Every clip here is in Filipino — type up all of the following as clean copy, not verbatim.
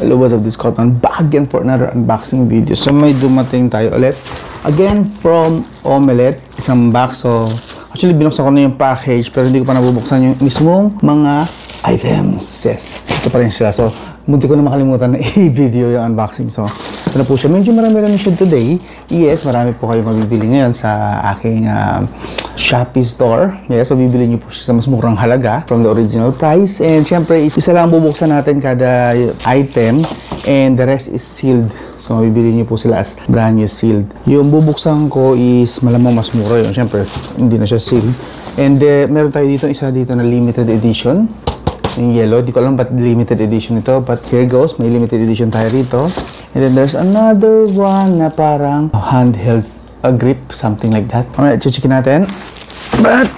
Hello, what's up, this Cotton back again for another unboxing video. So may dumating tayo ulit again from Omelette, isang box. So actually binuksan ko na yung package pero hindi ko pa nabubuksan yung mismong mga items. Yes, ito pa rin sila. So munti ko na makalimutan na i-video yung unboxing. So ito na po siya. Medyo marami siya today. Yes, marami po kayo mabibili ngayon sa aking Shopee store. Yes, mabibili niyo po siya sa mas murang halaga from the original price. And syempre, isa lang bubuksan natin kada item and the rest is sealed. So mabibili niyo po sila as brand new sealed. Yung bubuksan ko is malamang mas mura yun. Syempre, hindi na siya sealed. And meron tayo dito, isa dito na limited edition. Yung yellow. Di ko alam ba't limited edition ito. But here goes. May limited edition tayo rito. And then there's another one na parang handheld grip. Something like that. Alright, checkin natin. But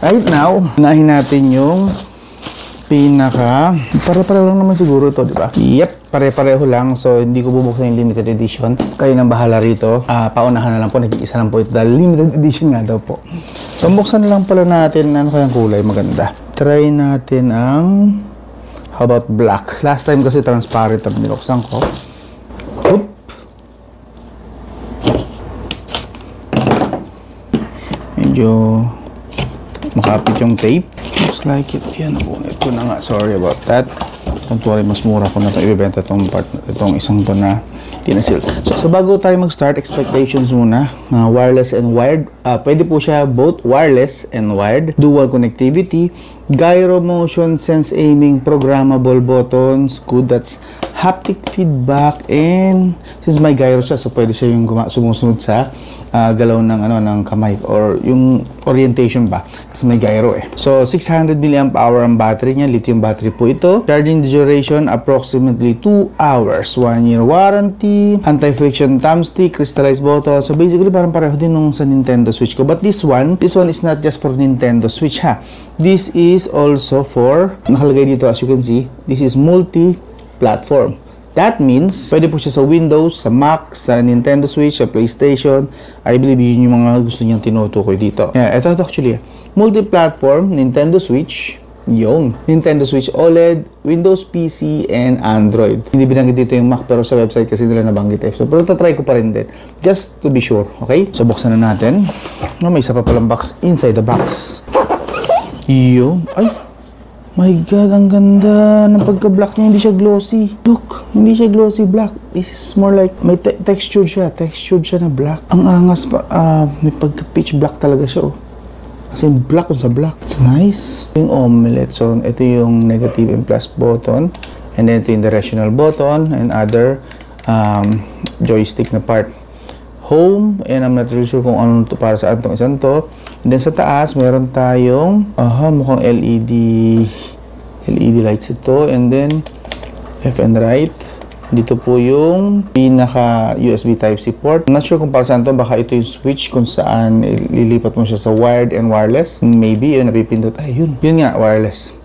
right now, unahin natin yung pinaka. Pare-pareho lang naman siguro ito, di ba? Yep, pare-pareho lang. So, hindi ko bubuksan yung limited edition. Kayo nang bahala rito. Paunahan na lang po. Nag-iisa lang po ito dahil limited edition nga daw po. So, buksan lang pala natin. Ano kayang kulay? Maganda. Try natin ang how about black? Last time kasi transparent ang binuksan ko. Oop. Medyo makapit yung tape. Looks like it. Yan, napunit ko na nga. Sorry about that. Don't worry, mas mura ko na ito ibibenta itong isang to na tinasil. So bago tayo mag-start, expectations muna. Wireless and wired. Pwede po siya both wireless and wired. Dual connectivity. Gyro motion, sense aiming, programmable buttons. Good, that's haptic feedback. And since may gyro siya, so pwede siya yung sumusunod sa galaw ng kamay or yung orientation ba kasi may gyro eh. So 600 mAh ang battery niya, lithium battery po ito. Charging duration approximately 2 hours. 1 year warranty, anti-friction thumbstick, crystallized button. So basically parang pareho din nung sa Nintendo Switch ko. But this one is not just for Nintendo Switch ha. This is also for, nakalagay dito as you can see, this is multi-platform. That means, pwede po siya sa Windows, sa Mac, sa Nintendo Switch, sa PlayStation. I believe yun yung mga gusto niyang tinutukoy dito. Yeah, ito actually. Multi-platform, Nintendo Switch, yung Nintendo Switch OLED, Windows PC, and Android. Hindi binanggit dito yung Mac, pero sa website kasi nila nabanggit eh. So, pero tatry ko pa rin din. Just to be sure, okay? So, buksan na natin. May isa pa palang box inside the box. Yung, ay! My God, ang ganda ng pagka-black niya. Hindi siya glossy. Look, hindi siya glossy black. This is more like, may textured siya. Textured siya na black. Ang angas pa, may pagka-pitch black talaga siya, oh. Kasi black on sa black. It's nice. Yung Omelette. So, ito yung negative and plus button. And then ito yung directional button and other joystick na part. Home, and I'm not really sure kung ano to para saan itong isang to. And then sa taas, meron tayong mukhang LED lights ito. And then left and right, dito po yung pinaka USB Type-C port. I'm not sure kung para saan to. Baka ito yung switch kung saan lilipat mo siya sa wired and wireless. Maybe yun, napipindot. Ay, yun nga, wireless.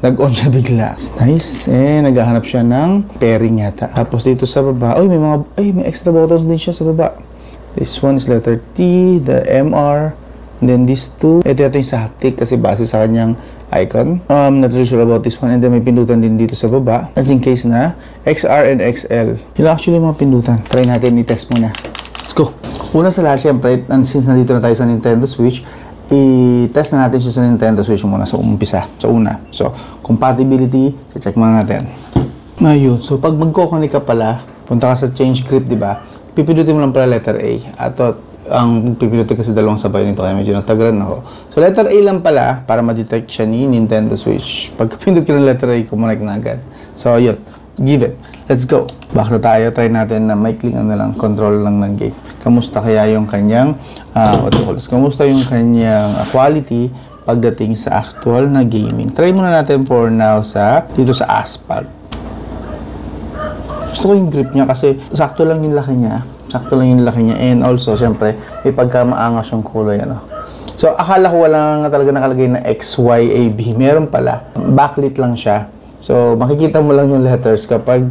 Nag-on siya bigla. It's nice. Naghahanap siya ng pairing yata. Tapos dito sa baba, may extra buttons din siya sa baba. This one is letter T, the MR, and then these two. Ito yung sa haptic kasi base sa kanyang icon. Not really sure about this one. And then may pindutan din dito sa baba. As in case na XR and XL. Yun actually mga pindutan. Try natin i-test muna. Let's go. Una sa lahat, syempre, since nandito na tayo sa Nintendo Switch, i-test na natin siya sa Nintendo Switch muna sa umpisa. Sa una. So, compatibility, check muna natin. Ayun. So, pag magkoconnect ka pala, punta ka sa change grip, di ba? Pipindutin mo lang pala letter A. At ang pipindutin kasi dalawang sabay nito kaya medyo natagalan ako. So letter A lang pala para ma-detect siya ni Nintendo Switch. Pag pindot ka ng letter A, kumonect na agad. So yun, give it. Let's go. Back na tayo. Try natin na maikling control lang ng game. Kamusta kaya yung kanyang kamusta yung kanyang quality pagdating sa actual na gaming. Try muna natin for now dito sa Asphalt. Gusto ko yung grip niya kasi sakto lang yung laki niya. And also, syempre, may pagka-maangas yung kulay, So, akala ko wala nga talaga nakalagay na X, Y, A, B. Meron pala. Backlit lang siya. So, makikita mo lang yung letters kapag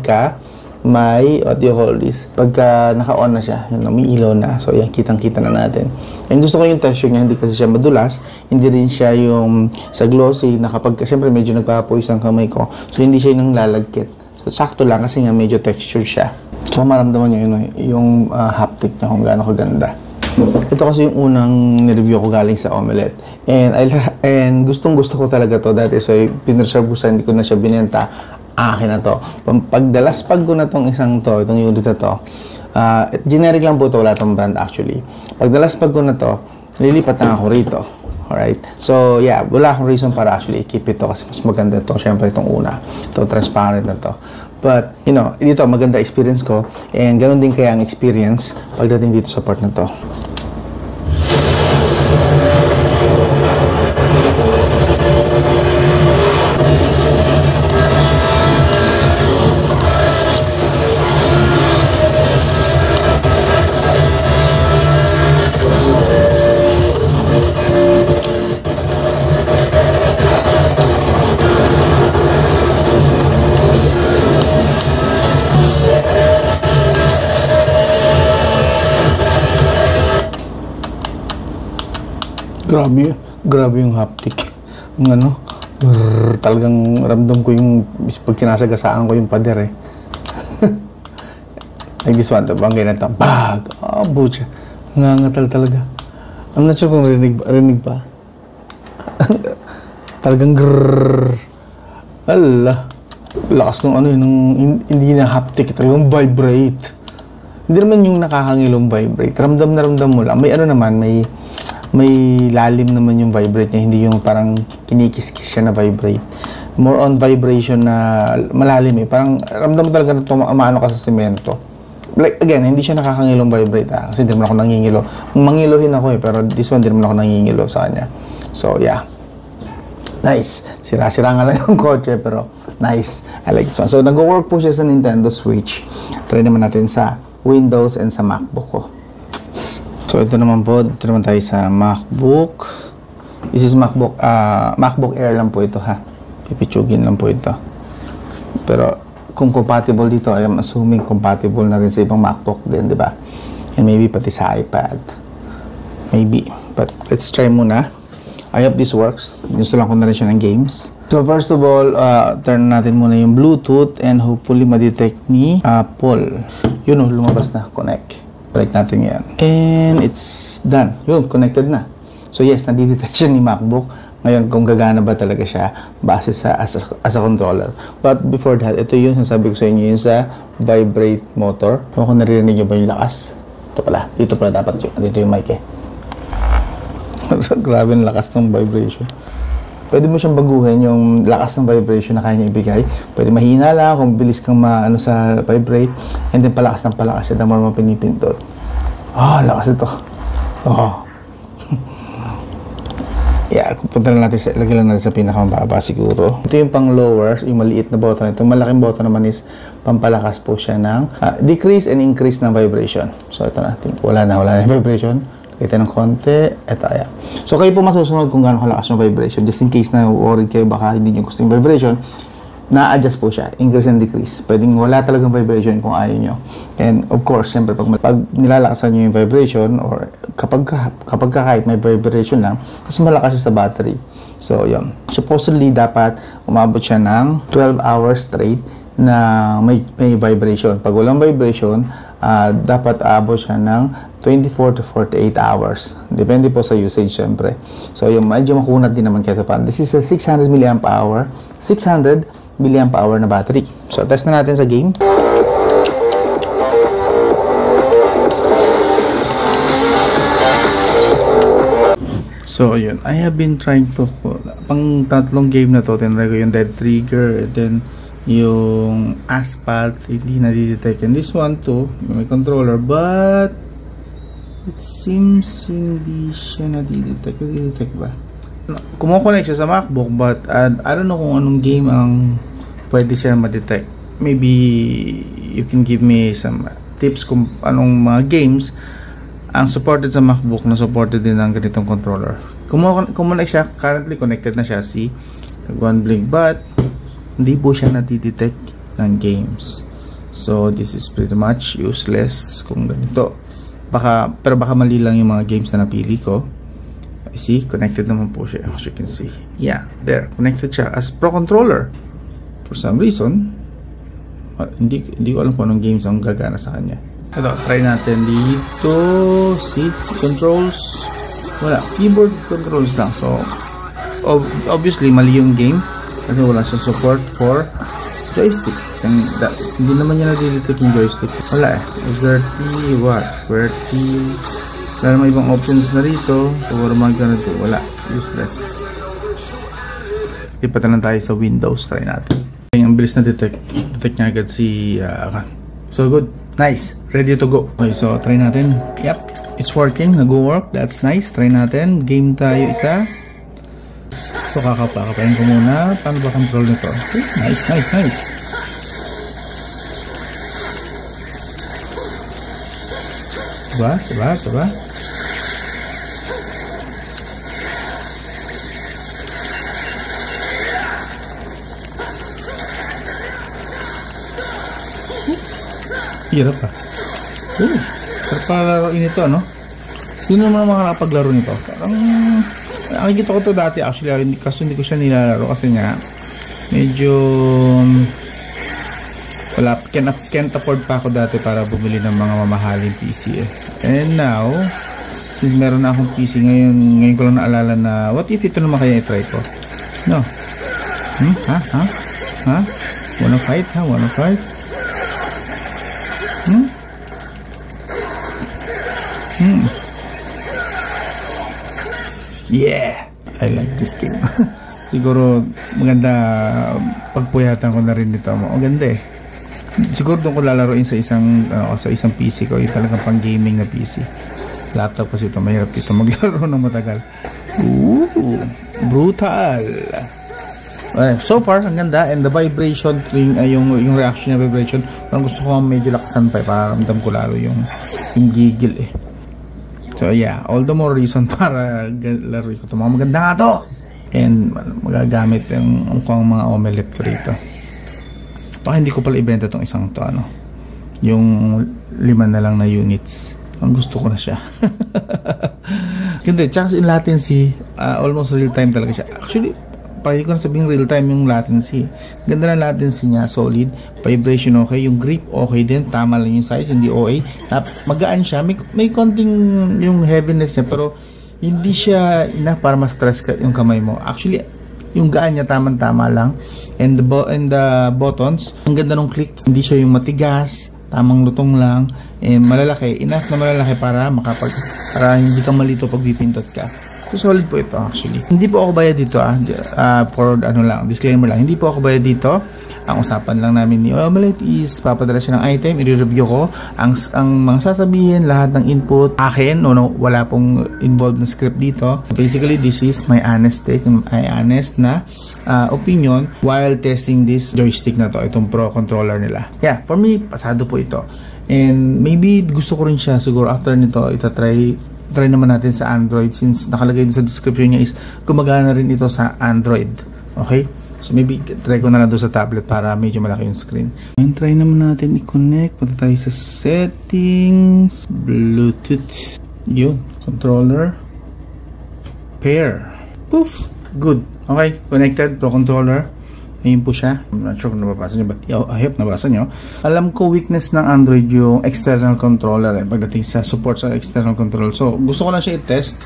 may, pagka naka-on na siya, may ilaw na. So, yan, kitang-kita na natin. And gusto ko yung texture niya, hindi kasi siya madulas. Hindi rin siya yung sa glossy na kapag, syempre, medyo nagpapapoys ang kamay ko. So, hindi siya yung lalagkit. So, sakto lang kasi nga medyo textured siya. So, maramdaman nyo yung haptic niya kung gaano kaganda. Ito kasi yung unang nireview ko galing sa Omelette. And gustong-gusto ko talaga to. That is why pinreserve ko sa hindi ko na siya binenta. Akin na to. Pagdalaspag ko na tong isang to, itong unit na to, generic lang po ito, wala tong brand actually. Pagdalaspag ko na to, lilipat na ako rito. Alright? So, yeah, wala akong reason para actually i-keep ito kasi mas maganda ito. Siyempre, itong una. Ito, transparent na to. But, you know, dito, maganda experience ko. And ganun din kaya ang experience pagdating dito sa part na to. Grabe yung haptic. Yung ano, talagang ramdam ko yung pag sinasagasaan ko yung pader eh. Like this one, bang ganyan ito, bag! Oh, butya. Nangangatal talaga. I'm not sure kung rinig pa. Talagang grrrr. Ala. Lakas nung ano yun, hindi na haptic, talagang vibrate. Hindi naman yung nakakangilong vibrate. Ramdam na ramdam mo lang. May ano naman, may lalim naman yung vibrate niya, hindi yung parang kinikis-kis siya na vibrate. More on vibration na malalim eh. Parang ramdam mo talaga na maano ka sa semento. Like, again, hindi siya nakakangilong vibrate kasi hindi naman ako nangingilo. Mangilohin ako eh, pero this one, hindi naman ako nangingilo sa kanya. So, yeah. Nice. Sira-sira nga lang yung kotse, pero nice. I like this one. So, nag-work po siya sa Nintendo Switch. Try naman natin sa Windows and sa MacBook ko. So, ito naman po, dito naman tayo sa MacBook. This is MacBook Air lang po ito ha. Pipitsugin lang po ito. Pero, kung compatible dito, I am assuming compatible na rin sa ibang MacBook din, di ba? And maybe pati sa iPad. Maybe. But, let's try muna. I hope this works. Install ko na rin siya ng games. So, first of all, turn natin muna yung Bluetooth and hopefully ma-detect ni Apple. Yun o, lumabas na. Connect. Connect natin yan. And it's done. Yun, connected na. So yes, nadi-detect siya ni MacBook. Ngayon, kung gagana ba talaga siya base sa as a controller. But before that, ito yung sasabi ko sa inyo, yung sa vibrate motor. Kung naririnig nyo ba yung lakas? Ito pala. Dito pala dapat yun. Dito yung mic eh. Grabe yung lakas ng vibration. Pwede mo siyang baguhin yung lakas ng vibration na kaya niya ibigay. Pwede mahina lang kung bilis kang maano sa vibrate. And then palakas ng palakas siya. The more mo pinipindot. Lakas ito. Yeah, punta na natin lagyan lang natin sa pinakamababa siguro. Ito yung pang lower, yung maliit na button. Itong malaking button naman is pampalakas po siya ng decrease and increase ng vibration. So ito na. Wala na yung vibration. Kita ng konti, eto, ayan. So, kayo po masusunod kung gaano kalakas yung vibration. Just in case na worried kayo, baka hindi nyo gusto yung vibration, na-adjust po siya, increase and decrease. Pwedeng wala talagang vibration kung ayaw nyo. And, of course, siyempre, pag nilalakasan nyo yung vibration, or kapag kahit may vibration lang, kasi malakas siya sa battery. So, yun. Supposedly, dapat umabot siya ng 12 hours straight na may vibration. Pag walang vibration, dapat aabot siya ng 24 to 48 hours. Depende po sa usage, syempre. So, yung medyo makunat din naman kaya pa. This is a 600 mAh na battery. So, test na natin sa game. So, ayun. I have been trying to, pang tatlong game na to, tinry ko yung Dead Trigger, and then yung Asphalt, hindi na-detect. And this one too, may controller, but it seems hindi siya na-detect. Na-detect ba? Kumokonect siya sa MacBook, but I don't know kung anong game ang pwede siya ma-detect. Maybe you can give me some tips kung anong mga games ang supported sa MacBook na supported din ng ganitong controller. Kumonect siya, currently connected na siya, see? One blink, but hindi po siya na-detect ng games. So, this is pretty much useless kung ganito. Pero baka mali lang yung mga games na napili ko. See, connected naman po siya, as you can see. Yeah, there, connected siya as Pro Controller. For some reason, Hindi ko alam kung anong games ang gagana sa kanya. Ito, try natin dito. See? Controls. Wala. Keyboard controls lang. So, obviously, mali yung game. Kasi wala siyang support for joystick. Hindi naman niya na-delete yung joystick. Wala eh. QWERTY, what? QWERTY. Wala naman ibang options na rito. So, what ganito? Wala. Useless. Lipat na lang tayo sa Windows. Try natin. Ang bilis na detect niya agad si so good. Nice. Ready to go. Okay, so try natin. Yep. It's working. Nag-work. That's nice. Try natin. Game tayo isa. So kakapakapain ko muna. Paano ba control nito? Okay. Nice. Diba? Hirap pa. Sarap pa laruin ito, no? Sino naman mga nakapaglaro nito? Parang nakikita ko to dati actually, kaso hindi ko siya nilalaro kasi nga medyo wala, can't afford pa ako dati para bumili ng mga mamahaling PC eh. And now, since meron na akong PC ngayon ko lang naalala na what if ito naman kaya i-try ko? No? Ha? Wanna fight? Yeah, I like this game. Siguro maganda pagpuyatan ko na rin nito. Maganda eh. Siguro doon ko lalaroin sa isang PC ko, yung talagang pang gaming na PC. Laptop kasi ito, mahirap dito maglaro ng matagal. Brutal. So far, ang ganda. And the vibration, yung reaction ng vibration, parang gusto ko medyo laksan pa para ramdam ko lalo yung gigil eh. So yeah, all the more reason para laruin ko ito. Mga maganda nga to! And magagamit yung mga omelette ko rito. Baka hindi ko pala ibenta itong isang to, yung 5 na lang na units. Ang gusto ko na siya. Hindi, tsaka yung latency, almost real time talaga siya. Actually, pwede ko na sabihin real time yung latency. Ganda na latency niya, solid. Vibration okay, yung grip okay din, tama lang yung size, hindi OA. Magaan siya, may konting yung heaviness niya, pero hindi siya enough para ma-stress ka yung kamay mo. Actually, yung gaan niya tamang-tama lang. And the buttons, ang ganda ng click, hindi siya yung matigas, tamang lutong lang, malalaki, enough na malalaki para hindi ka malito pag pipindot ka. So solid po ito actually. Hindi po ako bayad dito for disclaimer lang. Hindi po ako bayad dito. Ang usapan lang namin ni Omelette is papadala siya ng item, i-review ko. Ang mga sasabihin, lahat ng input akin, wala pong involved na script dito. Basically, this is my honest take, my honest na opinion while testing this joystick na to, itong Pro controller nila. Yeah, for me, pasado po ito. And maybe gusto ko rin siya siguro after nito, try naman natin sa Android since nakalagay dito sa description niya is gumagana rin ito sa Android. Okay? So maybe try ko na lang doon sa tablet para medyo malaki yung screen. And try naman natin i-connect. Punta tayo sa settings, Bluetooth, yun, controller, pair. Poof! Good. Okay, connected Pro controller. Ayun po siya. I'm not sure kung nababasa nyo, but I hope nabasa nyo. Alam ko weakness ng Android yung external controller pagdating sa support sa external control. So, gusto ko lang siya i-test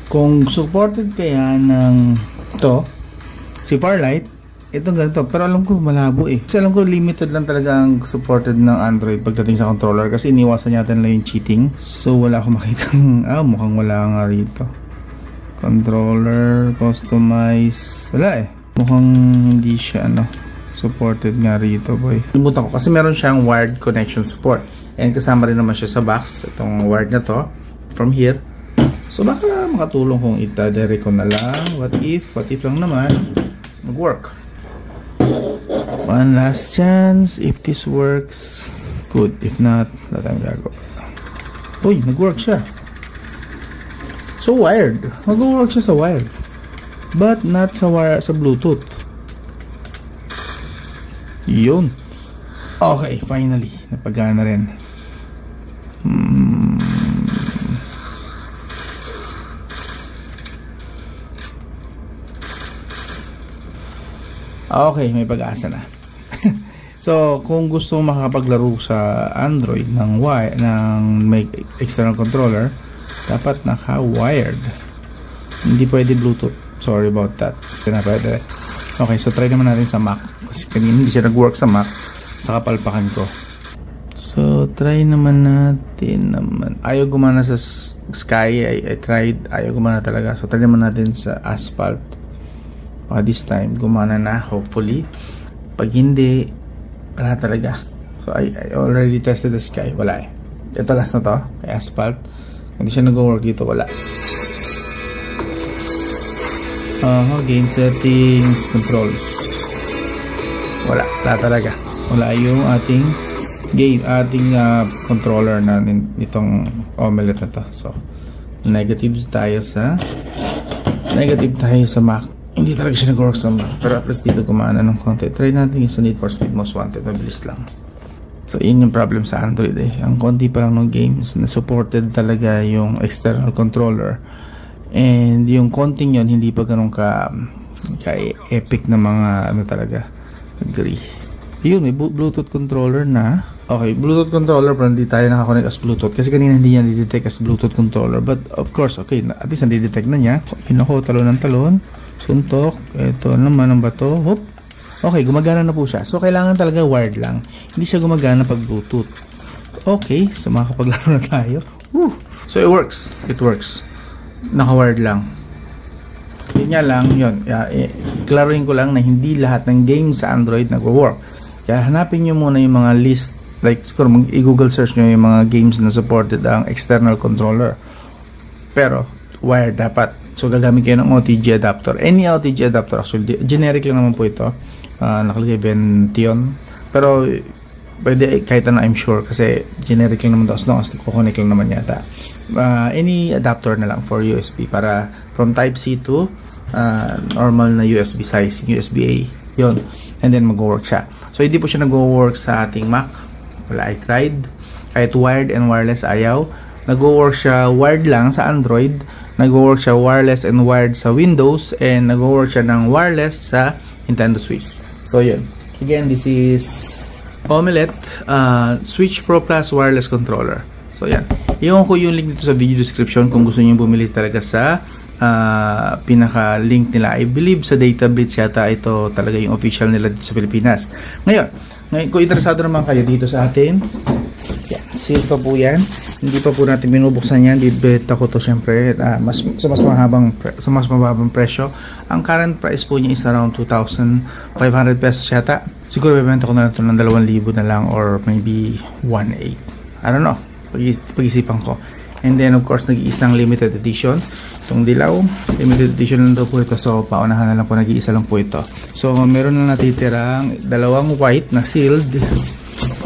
kung supported kaya ng si Farlight, itong ganito. Pero alam ko malabo eh. Kasi alam ko limited lang talaga ang supported ng Android pagdating sa controller kasi iniwasan natin lang yung cheating. So, wala akong makitang, mukhang wala nga rito. Controller, customize, wala eh. Mukhang hindi siya supported nga rito boy. Limutan ko kasi meron siyang wired connection support and kasama rin naman siya sa box itong wired na to from here. So baka makatulong kung itadere ko na lang. What if lang naman mag-work. One last chance. If this works, good. If not, wala tayong gagawa. Uy, nag-work siya. So wired. Mag-work siya sa wired. But not sa wire, sa Bluetooth. Yun. Okay, finally. Napagana rin. Okay, may pag-asa na. So, kung gusto mo makakapaglaro sa Android ng may external controller, dapat naka-wired. Hindi pwede Bluetooth. Sorry about that. Hindi na pwede. Okay, so try naman natin sa Mac. Kasi kanina hindi siya nag-work sa Mac. Sa kapalpakan ko. So, try naman natin naman. Ayaw gumana sa Sky. I tried. Ayaw gumana talaga. So, try naman natin sa Asphalt. This time, gumana na. Hopefully. Pag hindi, wala talaga. So I already tested the Sky. Wala eh. Ito last na to. Kay Asphalt. Hindi siya nag-work dito. Wala. Game settings. Controls. Wala. Wala talaga. Wala yung ating controller na nitong Omelette na to. So negative tayo sa Mac. Hindi talaga siya nag-work sa Mac. Pero at least dito gumana ng konti. Try natin yung sa Need for Speed Most Wanted. Mabilis lang. So yun yung problem sa Android eh. Ang konti pa lang ng games na supported talaga yung external controller. And yung konting yun, hindi pa ganun ka epic na mga talaga. Agree. Yun, may Bluetooth controller na. Okay, Bluetooth controller pero hindi tayo nakakonect as Bluetooth. Kasi kanina hindi niya detect as Bluetooth controller. But of course, okay, at least nadi-detect na niya. Yun ako, talon ng talon. Suntok, ito naman ang bato. Hop. Okay, gumagana na po siya. So, kailangan talaga wired lang. Hindi siya gumagana pag Bluetooth. Okay, so makakapaglaro na tayo. Woo! So, it works. It works. Naka-wired lang. Yun nga lang, yun. Klaruhin ko lang na hindi lahat ng games sa Android nag-work. Kaya hanapin nyo muna yung mga list. Like, siguro i-Google search nyo yung mga games na supported ang external controller. Pero, wired dapat. So, gagamit kayo ng OTG adapter. Any OTG adapter actually. Generic lang naman po ito. Nakalagay Vention. Pero, pwede kahit ano I'm sure. Kasi, generic lang naman ito. As long as kukonek lang naman yata. Any adapter na lang for USB. Para from Type-C to normal na USB size. USB-A. Yun. And then, mag-work siya. So, hindi po siya nag-work sa ating Mac. Wala, I tried. Kahit wired and wireless, ayaw. Nag-work siya wired lang sa Android. Nag-work siya wireless and wired sa Windows, and nag-work siya ng wireless sa Nintendo Switch. So yun. Again, this is Omelette Switch Pro Plus wireless controller. So yan. Iwan ko yung link dito sa video description kung gusto niyo bumili talaga sa pinaka-link nila. I believe sa Datablitz yata ito talaga yung official nila dito sa Pilipinas. Ngayon kung interesado naman kayo dito sa atin, yan, seal pa po yan. Hindi pa po natin binubuksan yan. Bibenta ko to syempre mas mababang presyo. Ang current price po niya is around 2,500 pesos yata. Siguro bibenta ko na ito ng 2,000 na lang or maybe 1,800. I don't know. Pag-isipan ko. And then of course nag-iisang limited edition. Itong dilaw, limited edition lang daw po ito. So paunahan na lang po, nag-iisa lang po ito. So meron na natitirang dalawang white na sealed,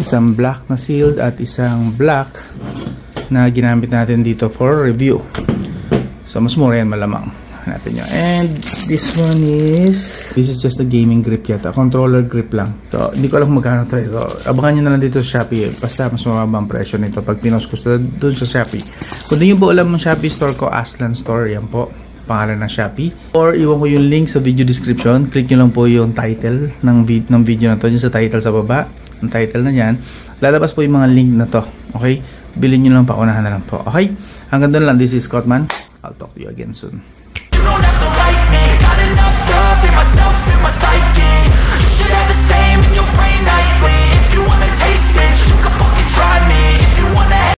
isang black na sealed at isang black na ginamit natin dito for review. So mas mura yan malamang. Hanapin nyo. And this one is just a gaming grip yata. Controller grip lang. So hindi ko alam kung magkano to. So abangan nyo na lang dito sa Shopee. Basta mas mababang presyo nito pag pinost ko doon sa Shopee. Kung di nyo po alam ang Shopee store ko, Aslan Store. Yan po. Pangalan ng Shopee. Or iwan ko yung link sa video description. Click nyo lang po yung title ng video na to. Yung sa title sa baba. Ang title na yan. Lalabas po yung mga link na to. Okay? Bilhin nyo lang, paunahan na lang po. Okay? Hanggang doon lang. This is Scottman. I'll talk to you again soon.